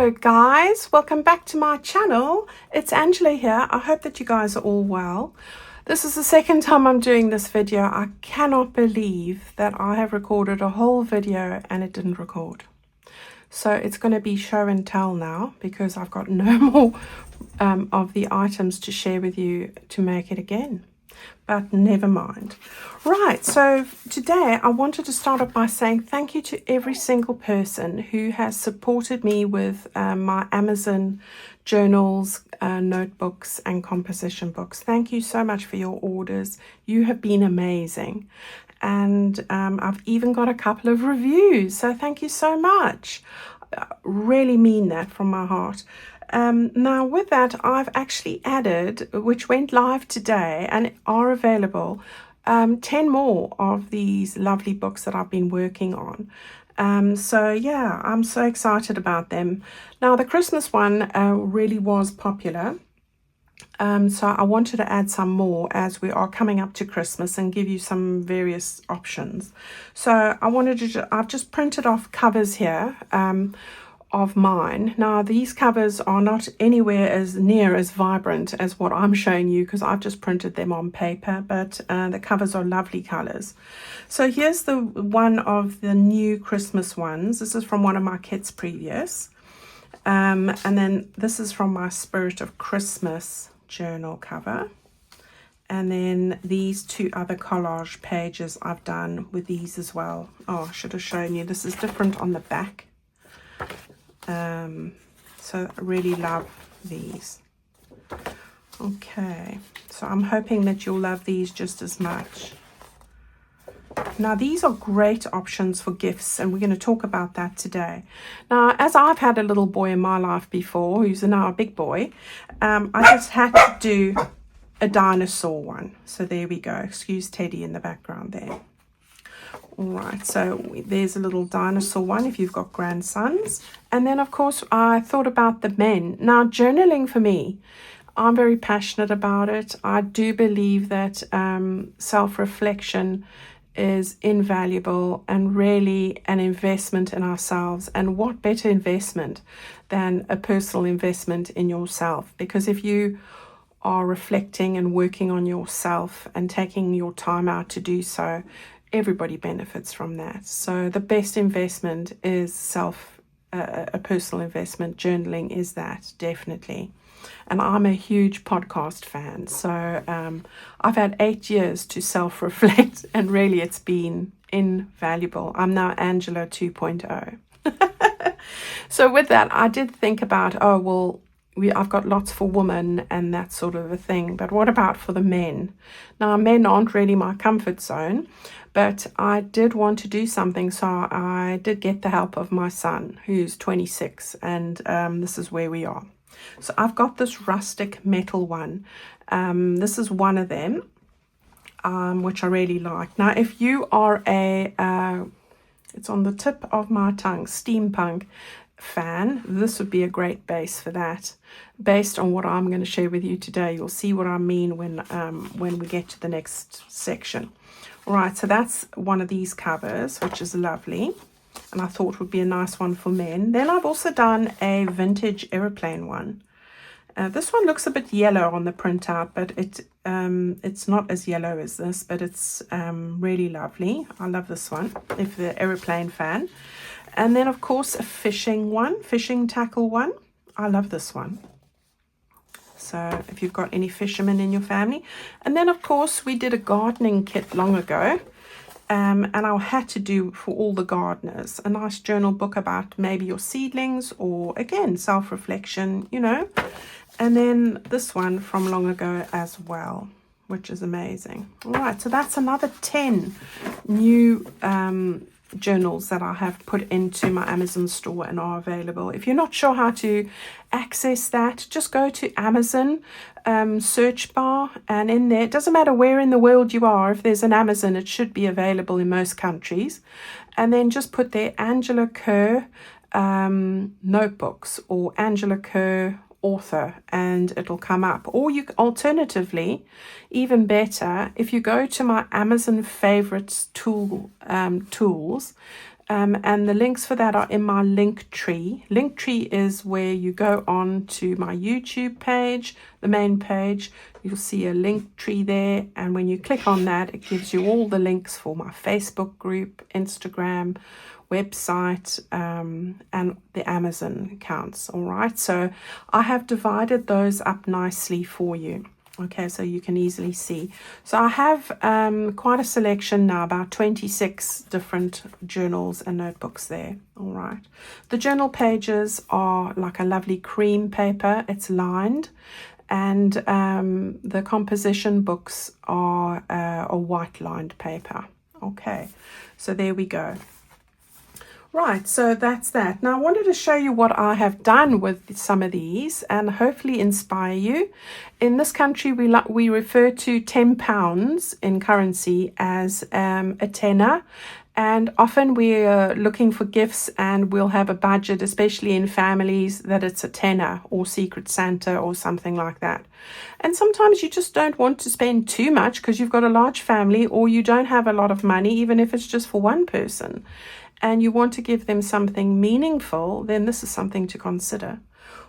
Hello guys, welcome back to my channel. It's Angela here. I hope that you guys are all well. This is the second time I'm doing this video. I cannot believe that I have recorded a whole video and it didn't record. So it's going to be show and tell now because I've got no more of the items to share with you to make it again. But never mind. Right, so today I wanted to start off by saying thank you to every single person who has supported me with my Amazon journals, notebooks and composition books. Thank you so much for your orders. You have been amazing. And I've even got a couple of reviews, so thank you so much. I really mean that from my heart. Now with that, I've actually added, which went live today and are available, 10 more of these lovely books that I've been working on. So yeah, I'm so excited about them. Now the Christmas one really was popular. So I wanted to add some more as we are coming up to Christmas and give you some various options. So I've just printed off covers here of mine. Now these covers are not anywhere as near as vibrant as what I'm showing you because I've just printed them on paper, but the covers are lovely colors. So here's the one of the new Christmas ones. This is from one of my kits previous. And then this is from my Spirit of Christmas journal cover. And then these two other collage pages I've done with these as well. Oh, I should have shown you. This is different on the back. So I really love these. Okay, so I'm hoping that you'll love these just as much. Now these are great options for gifts, and we're going to talk about that today. Now, as I've had a little boy in my life before, who's now a big boy, I just had to do a dinosaur one. So there we go. Excuse Teddy in the background there. All right, so there's a little dinosaur one if you've got grandsons. And then, of course, I thought about the men. Now, journaling for me, I'm very passionate about it. I do believe that self-reflection is invaluable and really an investment in ourselves. And what better investment than a personal investment in yourself? Because if you are reflecting and working on yourself and taking your time out to do so, everybody benefits from that. So the best investment is a personal investment. Journaling is that, definitely. And I'm a huge podcast fan. So I've had 8 years to self-reflect, and really it's been invaluable. I'm now Angela 2.0. So with that, I did think about, oh, well, I've got lots for women and that sort of a thing. But what about for the men? Now, men aren't really my comfort zone, but I did want to do something. So I did get the help of my son, who's 26, and this is where we are. So I've got this rustic metal one. This is one of them, which I really like. Now, if you are it's on the tip of my tongue, steampunk fan, this would be a great base for that. Based on what I'm going to share with you today, you'll see what I mean when we get to the next section. All right, so that's one of these covers, which is lovely, and I thought would be a nice one for men. Then I've also done a vintage aeroplane one. This one looks a bit yellow on the printout, but it's not as yellow as this, but it's really lovely. I love this one, if you're an aeroplane fan. And then, of course, a fishing tackle one. I love this one. So if you've got any fishermen in your family. And then, of course, we did a gardening kit long ago. And I had to do for all the gardeners a nice journal book about maybe your seedlings or, again, self-reflection, you know. And then this one from long ago as well, which is amazing. All right, so that's another 10 new journals that I have put into my Amazon store and are available. If you're not sure how to access that, just go to Amazon search bar, and in there, it doesn't matter where in the world you are, if there's an Amazon, it should be available in most countries. And then just put there Angela Kerr notebooks or Angela Kerr author, and it'll come up. Or you alternatively, even better, if you go to my Amazon favorites tools, And the links for that are in my link tree. Link tree is where you go on to my YouTube page, the main page. You'll see a link tree there, and when you click on that, it gives you all the links for my Facebook group, Instagram, website, and the Amazon accounts. All right, so I have divided those up nicely for you. Okay, so you can easily see. So I have quite a selection now, about 26 different journals and notebooks there. All right. The journal pages are like a lovely cream paper. It's lined. And the composition books are a white lined paper. Okay, so there we go. Right, so that's that. Now I wanted to show you what I have done with some of these and hopefully inspire you. In this country, we refer to £10 in currency as a tenner. And often we're looking for gifts and we'll have a budget, especially in families, that it's a tenner or Secret Santa or something like that. And sometimes you just don't want to spend too much because you've got a large family or you don't have a lot of money, even if it's just for one person, and you want to give them something meaningful, then this is something to consider.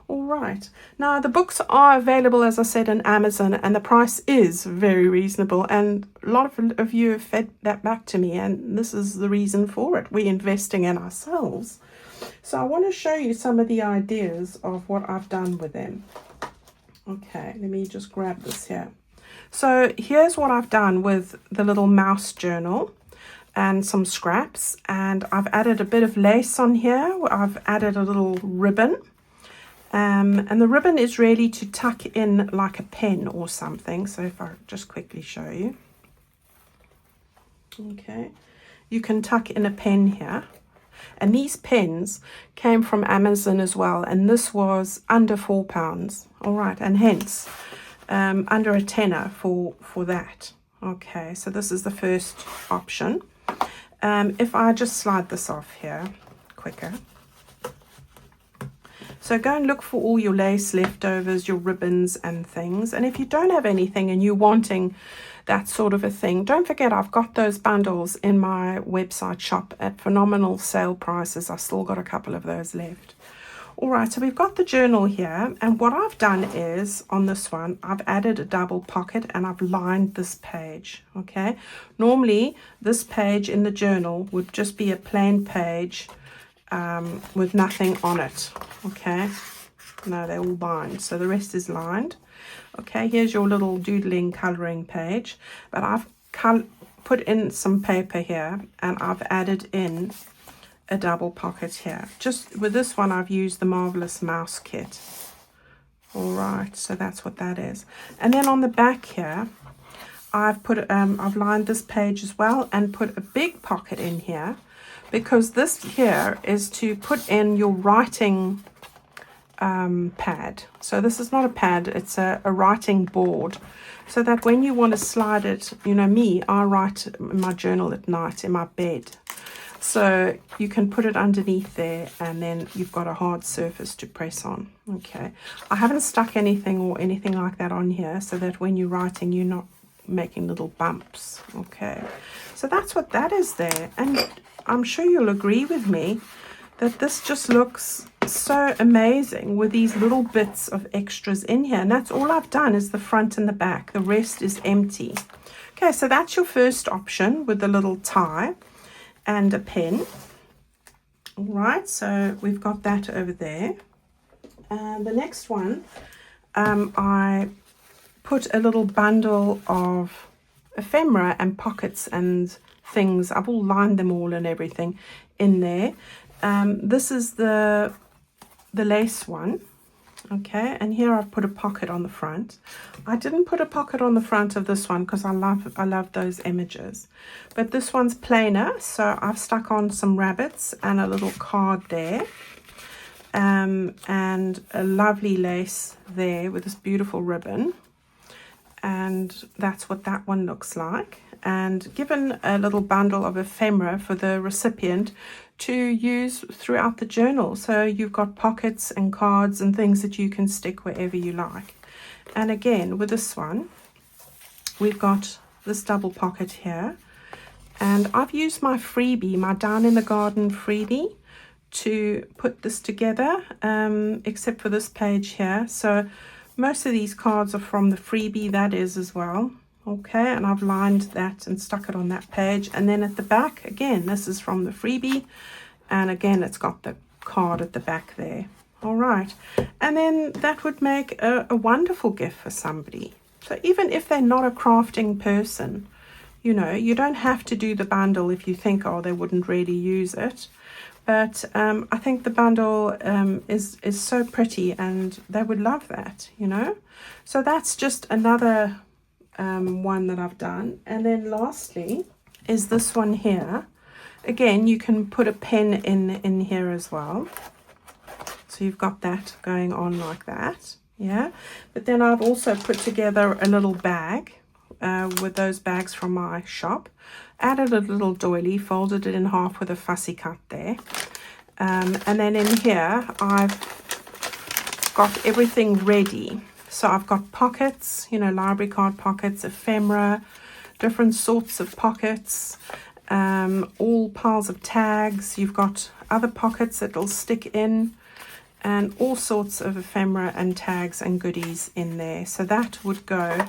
All right. Now, the books are available, as I said, on Amazon, and the price is very reasonable. And a lot of you have fed that back to me, and this is the reason for it. We're investing in ourselves. So I want to show you some of the ideas of what I've done with them. Okay, let me just grab this here. So here's what I've done with the little mouse journal and some scraps. And I've added a bit of lace on here. I've added a little ribbon. And the ribbon is really to tuck in like a pen or something. So if I just quickly show you. Okay, you can tuck in a pen here. And these pens came from Amazon as well. And this was under £4. All right, and hence under a tenner for that. Okay, so this is the first option. If I just slide this off here quicker. So go and look for all your lace leftovers, your ribbons and things. And if you don't have anything and you're wanting that sort of a thing, don't forget I've got those bundles in my website shop at phenomenal sale prices. I've still got a couple of those left. All right, so we've got the journal here. And what I've done is, on this one, I've added a double pocket and I've lined this page, okay? Normally, this page in the journal would just be a plain page with nothing on it, okay? No, they're all lined, so the rest is lined. Okay, here's your little doodling colouring page, but I've put in some paper here and I've added in a double pocket here. Just with this one, I've used the Marvelous Mouse kit. All right, so that's what that is. And then on the back here, I've lined this page as well and put a big pocket in here, because this here is to put in your writing pad. So this is not a pad, it's a writing board, so that when you want to slide it, you know me, I write in my journal at night in my bed. So you can put it underneath there and then you've got a hard surface to press on. Okay, I haven't stuck anything or anything like that on here so that when you're writing you're not making little bumps. Okay, so that's what that is there. And I'm sure you'll agree with me that this just looks so amazing with these little bits of extras in here. And that's all I've done is the front and the back. The rest is empty. Okay, so that's your first option with the little tie and a pen. All right, so we've got that over there. And the next one, I put a little bundle of ephemera and pockets and things. I've all lined them all and everything in there. This is the lace one. Okay, and here I've put a pocket on the front. I didn't put a pocket on the front of this one because I love those images, but this one's plainer, so I've stuck on some rabbits and a little card there, and a lovely lace there with this beautiful ribbon, and that's what that one looks like. And given a little bundle of ephemera for the recipient to use throughout the journal. So you've got pockets and cards and things that you can stick wherever you like. And again, with this one, we've got this double pocket here. And I've used my freebie, my Down in the Garden freebie, to put this together, except for this page here. So most of these cards are from the freebie, that is as well. Okay, and I've lined that and stuck it on that page. And then at the back, again, this is from the freebie. And again, it's got the card at the back there. All right. And then that would make a wonderful gift for somebody. So even if they're not a crafting person, you know, you don't have to do the bundle if you think, oh, they wouldn't really use it. But I think the bundle is so pretty and they would love that, you know. So that's just another one that I've done. And then lastly is this one here. Again, you can put a pen in here as well. So you've got that going on like that. Yeah. But then I've also put together a little bag with those bags from my shop. Added a little doily, folded it in half with a fussy cut there. And then in here, I've got everything ready. So I've got pockets, you know, library card pockets, ephemera, different sorts of pockets, all piles of tags. You've got other pockets that will stick in, and all sorts of ephemera and tags and goodies in there. So that would go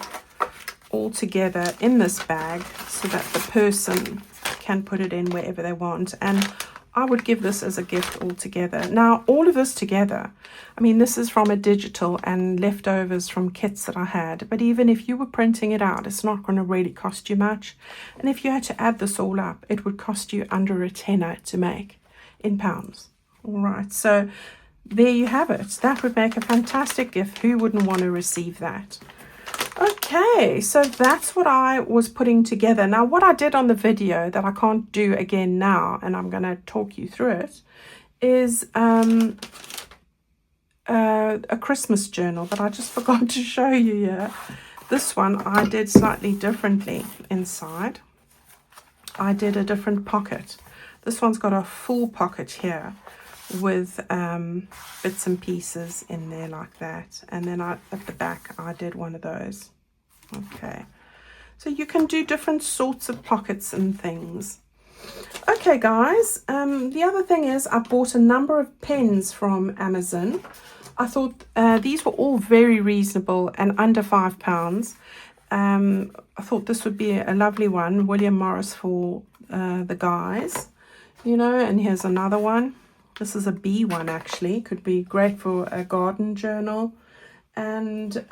all together in this bag so that the person can put it in wherever they want. And I would give this as a gift altogether. Now, all of this together, I mean, this is from a digital and leftovers from kits that I had. But even if you were printing it out, it's not going to really cost you much. And if you had to add this all up, it would cost you under a tenner to make in pounds. All right, so there you have it. That would make a fantastic gift. Who wouldn't want to receive that? Okay, so that's what I was putting together. Now, what I did on the video that I can't do again now, and I'm going to talk you through it, is a Christmas journal that I just forgot to show you here. This one I did slightly differently inside. I did a different pocket. This one's got a full pocket here with bits and pieces in there like that, and then at the back I did one of those. Okay, so you can do different sorts of pockets and things. Okay guys, the other thing is I bought a number of pens from Amazon. I thought these were all very reasonable and under £5. I thought this would be a lovely one, William Morris for the guys, you know. And here's another one. This is a B one actually, could be great for a garden journal. And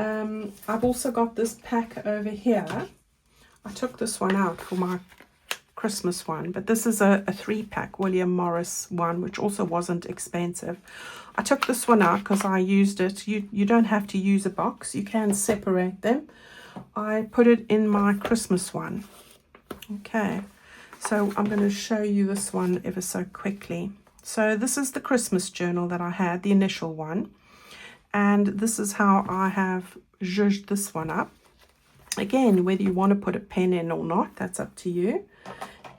I've also got this pack over here. I took this one out for my Christmas one, but this is a 3-pack William Morris one, which also wasn't expensive. I took this one out because I used it. You don't have to use a box, you can separate them. I put it in my Christmas one. Okay, so I'm going to show you this one ever so quickly. So this is the Christmas journal that I had, the initial one. And this is how I have zhuzhed this one up. Again, whether you want to put a pen in or not, that's up to you.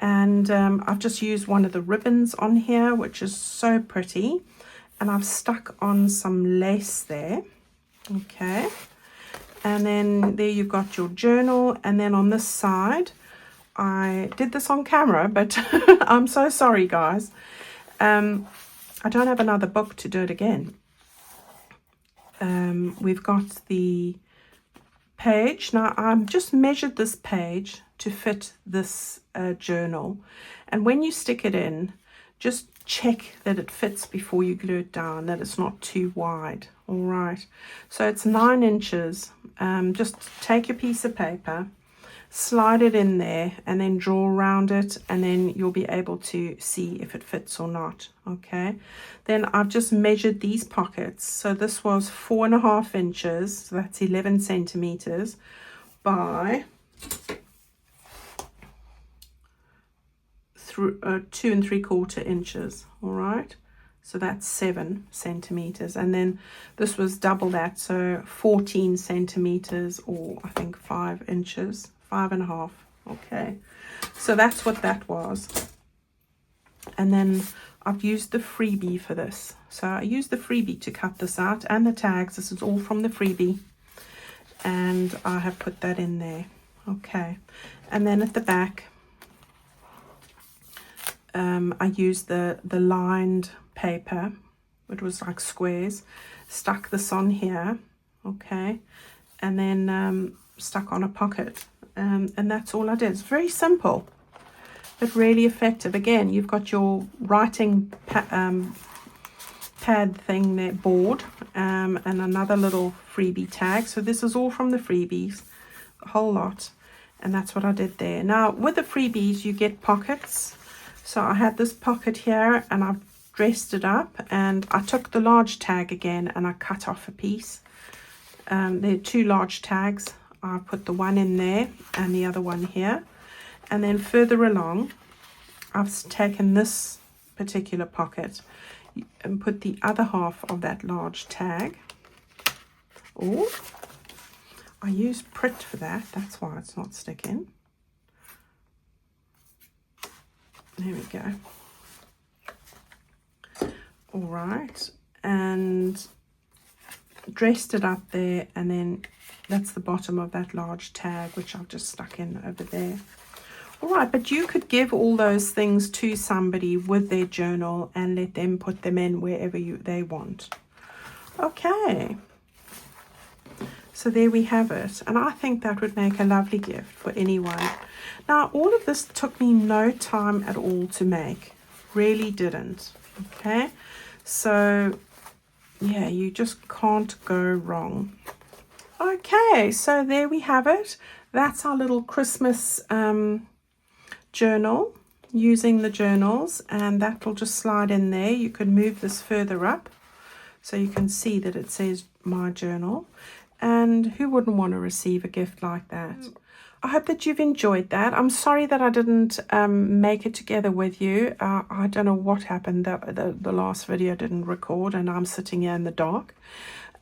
And I've just used one of the ribbons on here, which is so pretty. And I've stuck on some lace there. Okay. And then there you've got your journal. And then on this side, I did this on camera, but I'm so sorry, guys. I don't have another book to do it again. We've got the page. Now, I've just measured this page to fit this journal. And when you stick it in, just check that it fits before you glue it down, that it's not too wide. All right. So it's 9 inches. Just take your piece of paper, slide it in there, and then draw around it, and then you'll be able to see if it fits or not. Okay, then I've just measured these pockets. So this was 4.5 inches, so that's 11 centimeters by 2 3/4 inches. All right, so that's 7 centimeters, and then this was double that, so 14 centimeters, or I think 5 inches. 5.5. Okay, so that's what that was. And then I've used the freebie for this. So I used the freebie to cut this out, and the tags. This is all from the freebie, and I have put that in there. Okay, and then at the back I used the lined paper. It was like squares. Stuck this on here, okay, and then stuck on a pocket, and that's all I did. It's very simple, but really effective. Again, you've got your writing pad thing there, board, and another little freebie tag. So this is all from the freebies, a whole lot, and that's what I did there. Now with the freebies you get pockets. So I had this pocket here, and I've dressed it up, and I took the large tag again and I cut off a piece. There are two large tags. I put the one in there and the other one here, and then further along I've taken this particular pocket and put the other half of that large tag. Oh, I used Prit for that, that's why it's not sticking. There we go. All right, and dressed it up there, and then that's the bottom of that large tag, which I've just stuck in over there. All right, but you could give all those things to somebody with their journal and let them put them in wherever they want. Okay, so there we have it, and I think that would make a lovely gift for anyone. Now, all of this took me no time at all to make, really didn't, okay? So, yeah, you just can't go wrong. Okay, so there we have it. That's our little Christmas journal, using the journals, and that will just slide in there. You can move this further up so you can see that it says my journal, and who wouldn't want to receive a gift like that? I hope that you've enjoyed that. I'm sorry that I didn't make it together with you. I don't know what happened. The last video didn't record, and I'm sitting here in the dark.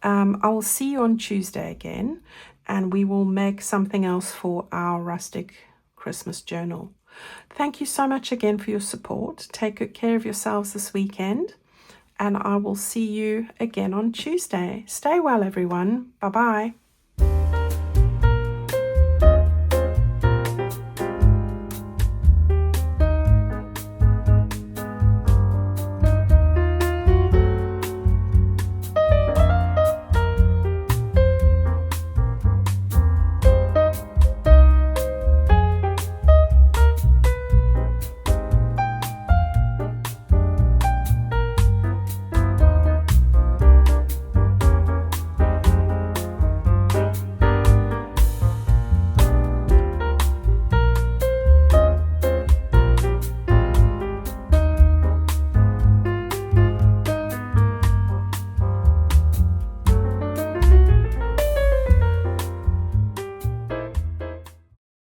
I will see you on Tuesday again, and we will make something else for our rustic Christmas journal. Thank you so much again for your support. Take good care of yourselves this weekend, and I will see you again on Tuesday. Stay well, everyone. Bye-bye.